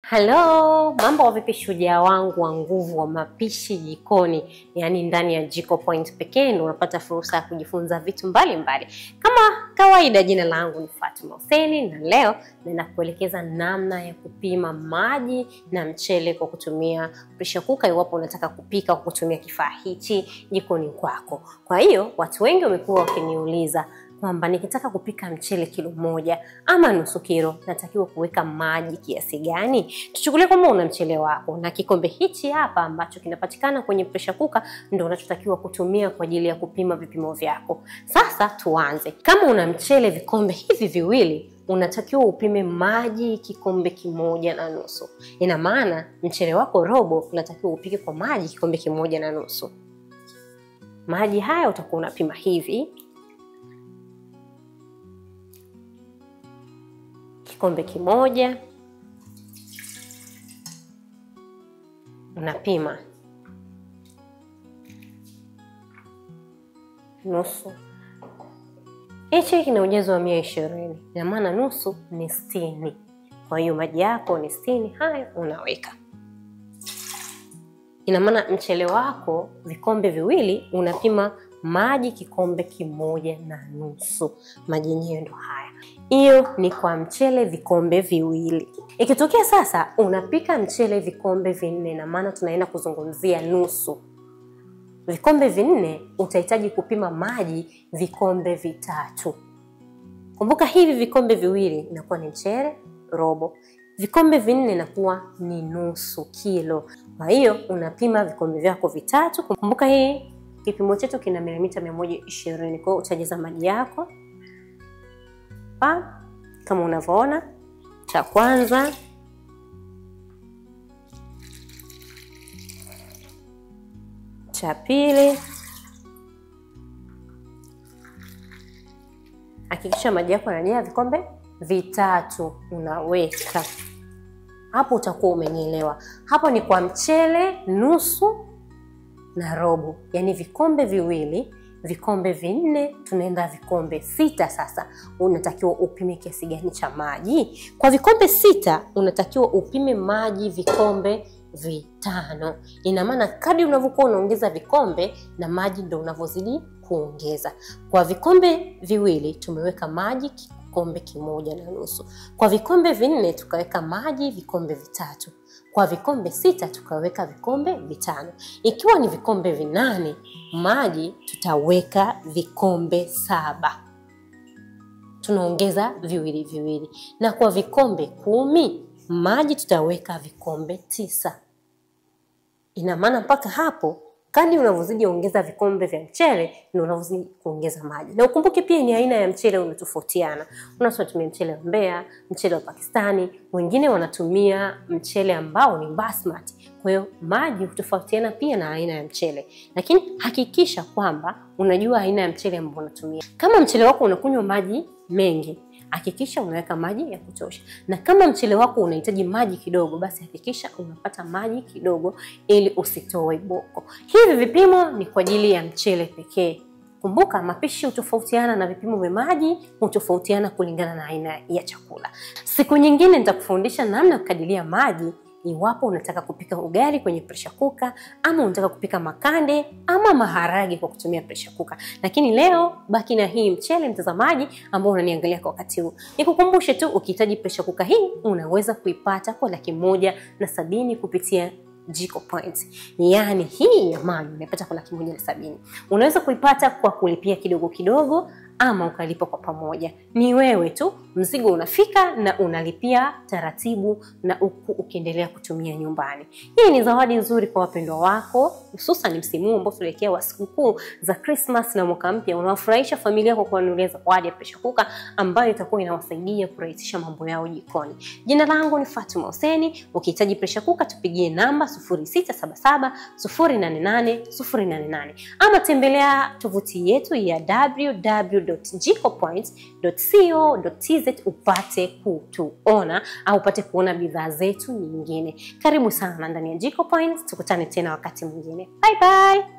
Hello, mambo vipi shujaa wangu wa nguvu wa mapishi jikoni. Yaani ndani ya Jiko Point pekee ndio unapata fursa ya kujifunza vitu mbalimbali. Kama kawaida, jina langu ni Fatuma Hussein na leo ninakuelekeza namna ya kupima maji na mchele kwa kutumia pressure cooker iwapo unataka kupika kwa kutumia kifaa hichi jikoni kwako. Kwa hiyo watu wengi wamekuwa wakiniuliza kwamba nikitaka kupika mchele kilo moja ama nusu kilo natakiwa kuweka maji kiasi gani? Tuchukulie kwamba una mchele wako na kikombe hichi hapa ambacho kinapatikana kwenye pressure cooker ndio unachotakiwa kutumia kwa ajili ya kupima vipimo vyako. Sasa tuanze. Kama una mchele vikombe hivi viwili, unatakiwa upime maji kikombe kimoja na nusu. Ina maana mchele wako robo unatakiwa upike kwa maji kikombe kimoja na nusu. Maji haya utakuwa unapima hivi. Kikombe kimoja unapima nusu. Hichi kina ujazo wa 120. Ina maana nusu ni 60. Kwa hiyo maji yako ni 60, haya unaweka. Ina maana mchele wako vikombe viwili unapima maji kikombe kimoja na nusu. Maji yenyewe ndo haya. Hiyo ni kwa mchele vikombe viwili. Ikitokea sasa unapika mchele vikombe vinne, na maana tunaenda kuzungumzia nusu. Vikombe vinne utahitaji kupima maji vikombe vitatu. Kumbuka hivi vikombe viwili inakuwa ni mchele robo. Vikombe vinne inakuwa ni nusu kilo. Kwa hiyo unapima vikombe vyako vitatu. Kumbuka hii kipimo chetu kina milimita 120. Kwa hiyo utajaza maji yako kama unavyoona. Cha kwanza, cha pili. Hakikisha maji yako yanajaa vikombe vitatu unaweka. Hapo utakuwa umenielewa. Hapo ni kwa mchele nusu na robo. Yaani vikombe viwili, vikombe vinne, tunaenda vikombe 6 sasa. Unatakiwa upime kiasi gani cha maji? Kwa vikombe 6 unatakiwa upime maji vikombe 5. Ina maana kadri unavyokuwa unaongeza vikombe na maji ndio unavyozidi kuongeza. Kwa vikombe viwili tumeweka maji kikombe kimoja na nusu. Kwa vikombe vinne tukaweka maji vikombe vitatu. Kwa vikombe 6 tukaweka vikombe 5. Ikiwa ni vikombe 8, maji tutaweka vikombe 7. Tunaongeza viwili viwili. Na kwa vikombe 10, maji tutaweka vikombe 9. Ina maana mpaka hapo kadri unavyozidi ongeza vikombe vya mchele ndio unavyozidi kuongeza maji. Na ukumbuke pia ni aina ya mchele unatofautiana. Unatumia mchele wa Mbeya, mchele wa Pakistani, wengine wanatumia mchele ambao ni basmati. Kwa hiyo maji hutofautiana pia na aina ya mchele. Lakini hakikisha kwamba unajua aina ya mchele ambao unatumia. Kama mchele wako unakunywa maji mengi, hakikisha unaweka maji ya kutosha. Na kama mchele wako unahitaji maji kidogo, basi hakikisha unapata maji kidogo ili usitoe boko. Hivi vipimo ni kwa ajili ya mchele pekee. Kumbuka mapishi hutofautiana na vipimo vya maji hutofautiana kulingana na aina ya chakula. Siku nyingine nitakufundisha namna ya kukadiria maji iwapo unataka kupika ugali kwenye pressure cooker, ama unataka kupika makande ama maharage kwa kutumia pressure cooker. Lakini leo baki na hii mchele, mtazamaji ambao unaniangalia kwa wakati huu. Nikukumbushe tu, ukihitaji pressure cooker hii unaweza kuipata kwa 170,000 kupitia Jiko Point. Yaani hii ya maji unaipata kwa 170,000. Unaweza kuipata kwa kulipia kidogo kidogo ama ukalipa kwa pamoja. Ni wewe tu, mzigo unafika na unalipia taratibu na ukiendelea kutumia nyumbani. Hii ni zawadi nzuri kwa wapendwa wako, hususan msimu huu ambao tunaelekea wa sikukuu za Christmas na mwaka mpya. Unawafurahisha familia kwa kuwanunulia zawadi ya pressure cooker ambayo itakuwa inawasaidia kurahisisha mambo yao jikoni. Jina langu ni Fatuma Hussein. Ukihitaji pressure cooker tupigie namba 0677 088 088 ama tembelea tovuti yetu ya www.jikopoint.co.tz upate kutuona au upate kuona bidhaa zetu nyingine. Karibu sana ndani ya Jiko Point. Tukutane tena wakati mwingine. Bye bye.